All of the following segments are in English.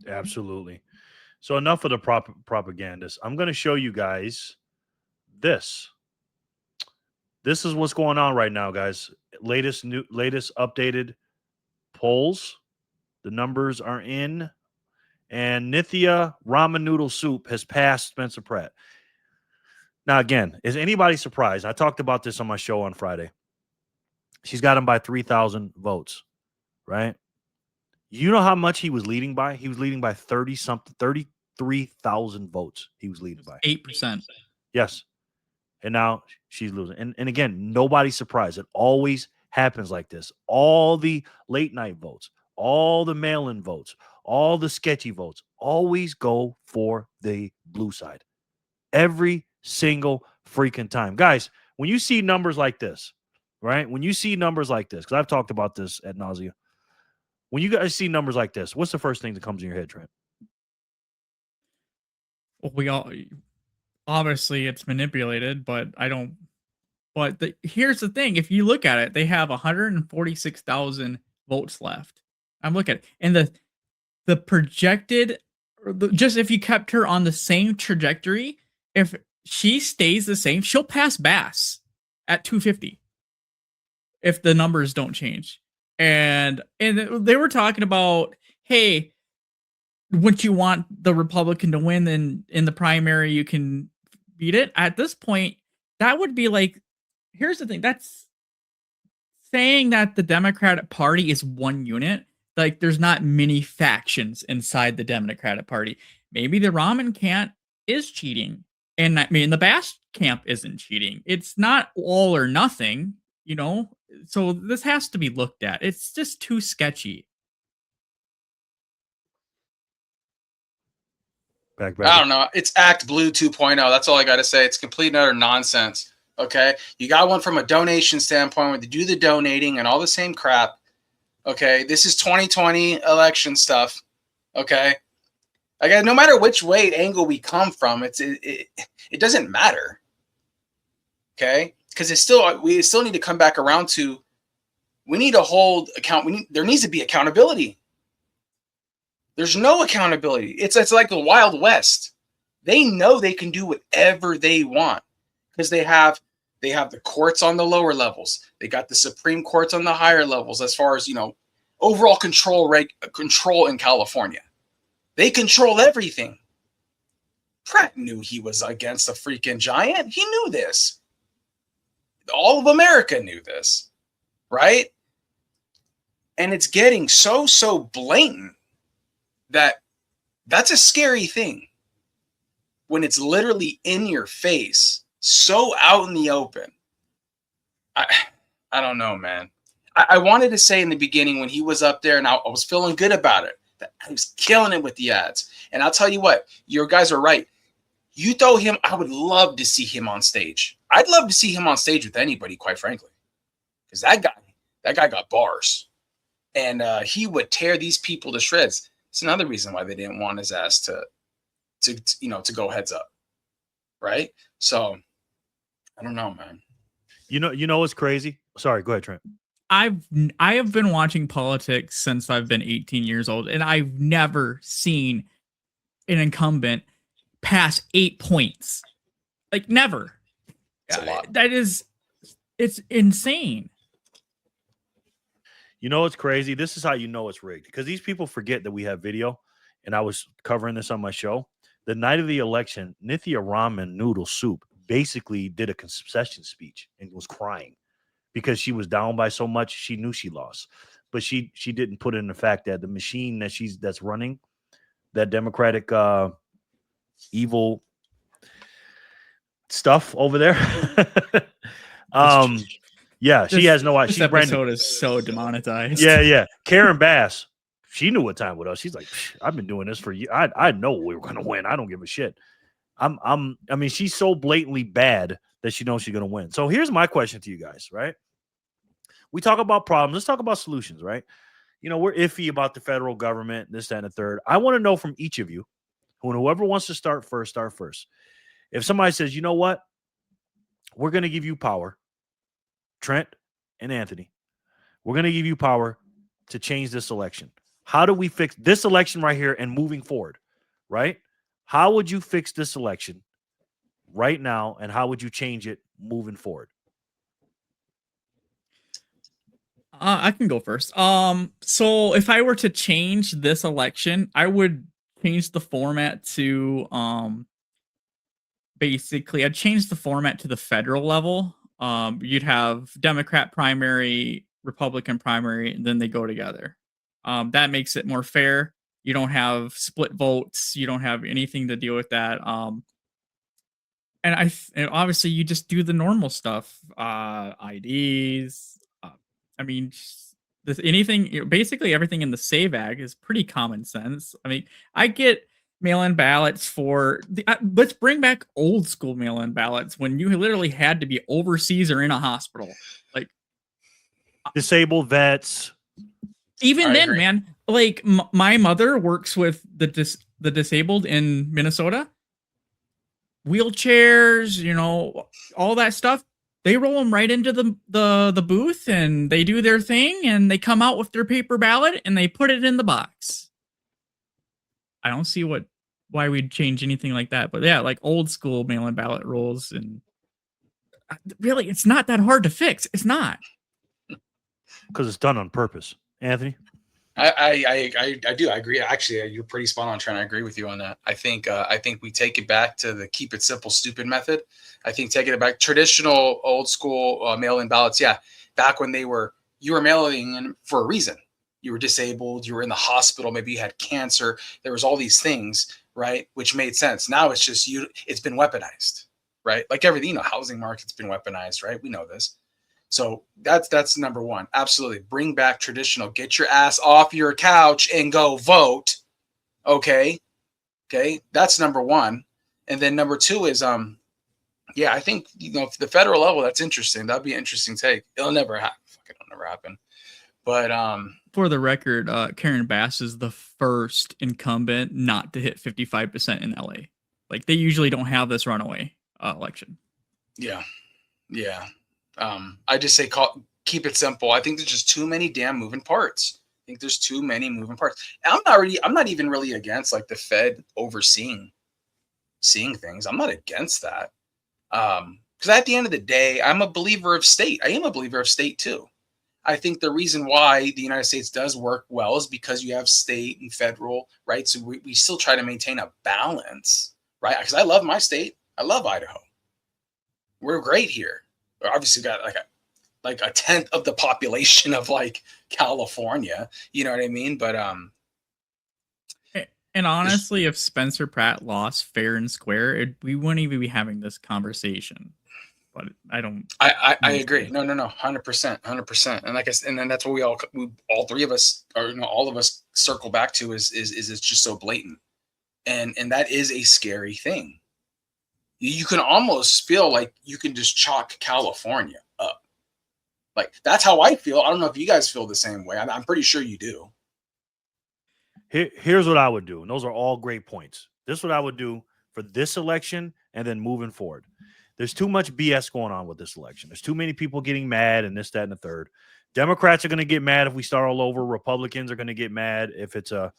Absolutely. So enough of the propagandists. I'm going to show you guys this. This is what's going on right now, guys. Latest updated polls. The numbers are in, and Nithya ramen noodle soup has passed Spencer Pratt. Now, again, is anybody surprised? I talked about this on my show on Friday. She's got him by 3,000 votes, right? You know how much he was leading by? He was leading by 33,000 votes. He was leading by 8%. Yes. And now she's losing. And again, nobody's surprised. It always happens like this. All the late night votes, all the mail-in votes, all the sketchy votes always go for the blue side. Every single freaking time. Guys, when you see numbers like this, right? When you see numbers like this, because I've talked about this ad nauseum. When you guys see numbers like this, what's the first thing that comes in your head, Trent? Well, we all obviously it's manipulated, but I don't. But here's the thing: if you look at it, they have 146,000 votes left. I'm looking at it, and the projected, just if you kept her on the same trajectory, if she stays the same, she'll pass Bass at 250 if the numbers don't change. And they were talking about, hey, once you want the Republican to win, then in the primary you can beat it. At this point, that would be like, here's the thing, that's saying that the Democratic Party is one unit. Like, there's not many factions inside the Democratic Party. Maybe the ramen camp is cheating, and I mean the Bass camp isn't cheating. It's not all or nothing, you know. So this has to be looked at. It's just too sketchy. I don't know. It's Act Blue 2.0. That's all I got to say. It's complete and utter nonsense. Okay, you got one from a donation standpoint where they do the donating and all the same crap. Okay, this is 2020 election stuff. Okay, again, no matter which way angle we come from, it doesn't matter. Okay, because we still need to come back around to, we need to hold account. There needs to be accountability. There's no accountability. It's like the Wild West. They know they can do whatever they want because they have the courts on the lower levels. They got the Supreme Courts on the higher levels as far as, overall control in California. They control everything. Pratt knew he was against a freaking giant. He knew this. All of America knew this, right? And it's getting so blatant that's a scary thing when it's literally in your face, so out in the open. I don't know, man. I wanted to say in the beginning when he was up there and I was feeling good about it, that I was killing it with the ads. And I'll tell you what, your guys are right. You throw him, I would love to see him on stage. I'd love to see him on stage with anybody, quite frankly. Because that guy got bars. And he would tear these people to shreds. It's another reason why they didn't want his ass to go heads up. Right? So I don't know, man. You know what's crazy? Sorry, go ahead, Trent. I have been watching politics since I've been 18 years old, and I've never seen an incumbent pass 8 points. Like, never. It's a lot. It's insane. You know what's crazy? This is how you know it's rigged. Because these people forget that we have video, and I was covering this on my show. The night of the election, Nithya ramen noodle soup basically did a concession speech and was crying because she was down by so much. She knew she lost, but she didn't put in the fact that the machine that's running that Democratic evil stuff over there. Yeah, she has no idea. This episode is so demonetized. Yeah. Karen Bass, she knew what time with us. She's like, I've been doing this for years. I know we were going to win. I don't give a shit. I mean, she's so blatantly bad that she knows she's going to win. So here's my question to you guys, right? We talk about problems. Let's talk about solutions, right? We're iffy about the federal government, this, that, and the third. I want to know from each of you, Whoever wants to start first, start first. If somebody says, you know what, we're going to give you power, Trent and Anthony, we're going to give you power to change this election. How do we fix this election right here and moving forward, right? How would you fix this election right now, and how would you change it moving forward? I can go first. So if I were to change this election, I would change the format to basically I'd change the format to the federal level. You'd have Democrat primary, Republican primary, and then they go together. That makes it more fair. You don't have split votes. You don't have anything to deal with that. And obviously you just do the normal stuff, IDs. I mean, anything, basically everything in the Save Act is pretty common sense. I mean, I get mail-in ballots for let's bring back old school mail-in ballots when you literally had to be overseas or in a hospital. Like disabled vets. Even then, man, like my mother works with the disabled in Minnesota. Wheelchairs, all that stuff. They roll them right into the booth and they do their thing and they come out with their paper ballot and they put it in the box. I don't see why we'd change anything like that. But yeah, like old school mail-in ballot rules, and really, it's not that hard to fix. It's not. Because it's done on purpose. Anthony? I do. I agree. Actually, you're pretty spot on, Trent. I agree with you on that. I think we take it back to the keep it simple, stupid method. I think taking it back, traditional, old school mail-in ballots. Yeah, back when you were mailing in for a reason. You were disabled. You were in the hospital. Maybe you had cancer. There was all these things, right? Which made sense. Now it's just it's been weaponized, right? Like everything, housing market's been weaponized, right? We know this. So that's number one. Absolutely. Bring back traditional. Get your ass off your couch and go vote. Okay. That's number one. And then number two is, I think, for the federal level, that's interesting. That'd be an interesting take. It'll never happen. It'll never happen. But for the record, Karen Bass is the first incumbent not to hit 55% in LA. Like they usually don't have this runaway election. Yeah. I just say keep it simple. I think there's just too many damn moving parts. I think there's too many moving parts. And I'm not even really against like the Fed overseeing things. I'm not against that. Because at the end of the day, I'm a believer of state. I am a believer of state too. I think the reason why the United States does work well is because you have state and federal, right? So we still try to maintain a balance, right? Because I love my state. I love Idaho. We're great here. Obviously got like a tenth of the population of like California, you know what I mean? But and honestly, if Spencer Pratt lost fair and square, we wouldn't even be having this conversation. But I agree. No, 100%. And like and then that's what we all three of us, or all of us circle back to is it's just so blatant, and that is a scary thing. You can almost feel like you can just chalk California up. Like that's how I feel. I don't know if you guys feel the same way. I'm pretty sure you do. Here's what I would do. And those are all great points. This is what I would do for this election and then moving forward. There's too much BS going on with this election. There's too many people getting mad and this, that, and the third. Democrats are going to get mad if we start all over. Republicans are going to get mad if it's a,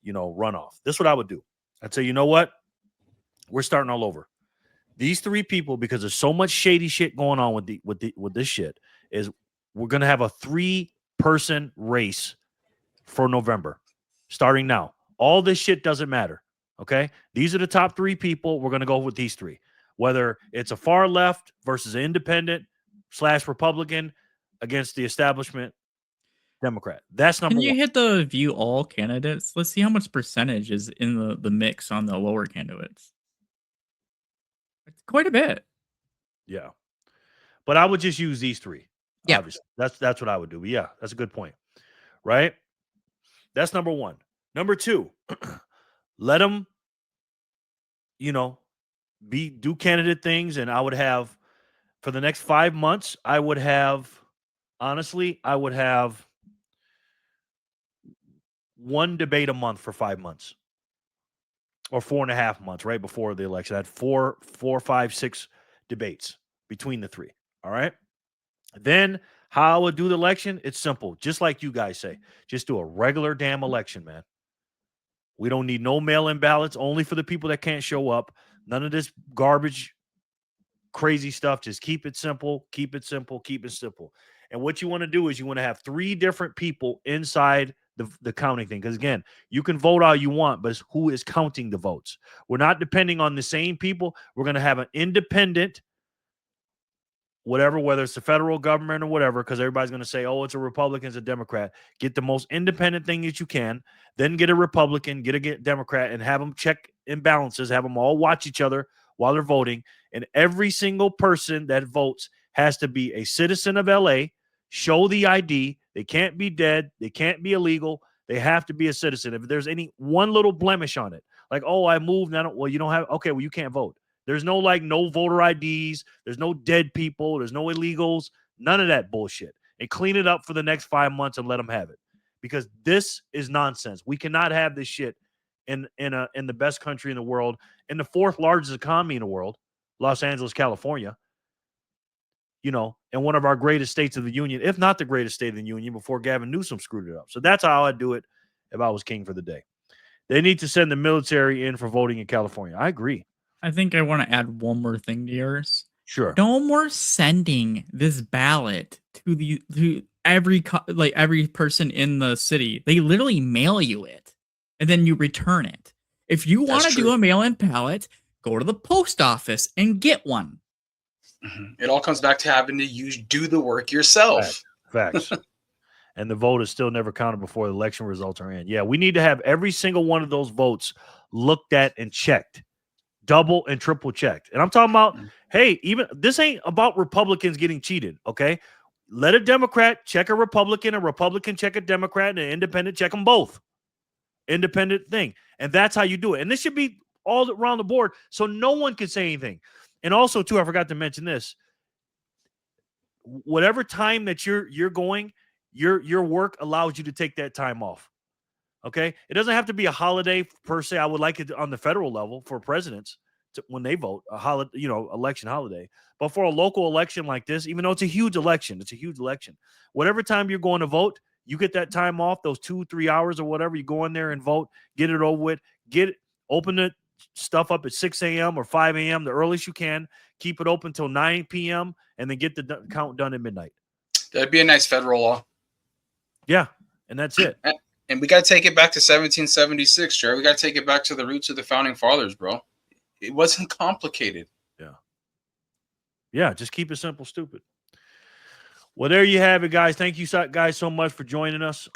runoff. This is what I would do. I'd say, you know what? We're starting all over. These three people, because there's so much shady shit going on with this shit, is we're going to have a 3-person race for November starting now. All this shit doesn't matter. Okay. These are the top 3 people. We're going to go with these 3, whether it's a far left versus an independent / Republican against the establishment Democrat. That's number one. Can you hit the view all candidates? Let's see how much percentage is in the mix on the lower candidates. It's quite a bit. Yeah. But I would just use these 3. Yeah. Obviously. That's what I would do. But yeah, that's a good point. Right? That's number 1. Number 2, let them, do candidate things. And I would have, for the next 5 months, I would have 1 debate a month for 5 months. or 4.5 months, right before the election. I had four, 5, 6 debates between the three. All right. Then how I would do the election, it's simple. Just like you guys say, just do a regular damn election, man. We don't need no mail-in ballots, only for the people that can't show up. None of this garbage, crazy stuff. Just keep it simple, keep it simple, keep it simple. And what you want to do is you want to have 3 different people inside the counting thing. Because again, you can vote all you want, but it's who is counting the votes. We're not depending on the same people. We're going to have an independent, whatever, whether it's the federal government or whatever, because everybody's going to say, oh, it's a Republican, it's a Democrat. Get the most independent thing that you can, then get a Republican, get a Democrat, and have them check imbalances, have them all watch each other while they're voting. And every single person that votes has to be a citizen of LA, show the ID. They can't be dead. They can't be illegal. They have to be a citizen. If there's any one little blemish on it, like, oh, I moved, and I don't, well, you don't have, okay, well, you can't vote. There's no no voter IDs. There's no dead people. There's no illegals. None of that bullshit. And clean it up for the next 5 months and let them have it, because this is nonsense. We cannot have this shit in the best country in the world, in the 4th largest economy in the world, Los Angeles, California. And one of our greatest states of the union, if not the greatest state of the union, before Gavin Newsom screwed it up. So that's how I'd do it if I was king for the day. They need to send the military in for voting in California. I agree. I think I want to add one more thing to yours. Sure. No more sending this ballot to every person in the city. They literally mail you it, and then you return it. If you want to do a mail-in ballot, go to the post office and get one. It all comes back to having to do the work yourself. Facts. And the vote is still never counted before the election results are in. Yeah, we need to have every single one of those votes looked at and checked, double and triple checked. And I'm talking about, hey, even this ain't about Republicans getting cheated, okay? Let a Democrat check a Republican check a Democrat, and an independent check them both. Independent thing. And that's how you do it. And this should be all around the board, so no one can say anything. And also, too, I forgot to mention this. Whatever time that you're going, your work allows you to take that time off. Okay? It doesn't have to be a holiday per se. I would like it on the federal level for presidents when they vote, a holiday, election holiday. But for a local election like this, even though it's a huge election, whatever time you're going to vote, you get that time off, those 2-3 hours or whatever. You go in there and vote, get it over with, open the stuff up at 6 a.m. or 5 a.m. the earliest you can, keep it open till 9 p.m. and then get the count done at midnight. That'd be a nice federal law. Yeah, and that's it. And we got to take it back to 1776, Jared. We got to take it back to the roots of the founding fathers, bro. It wasn't complicated. Yeah, just keep it simple, stupid. Well, there you have it, guys. Thank you guys so much for joining us.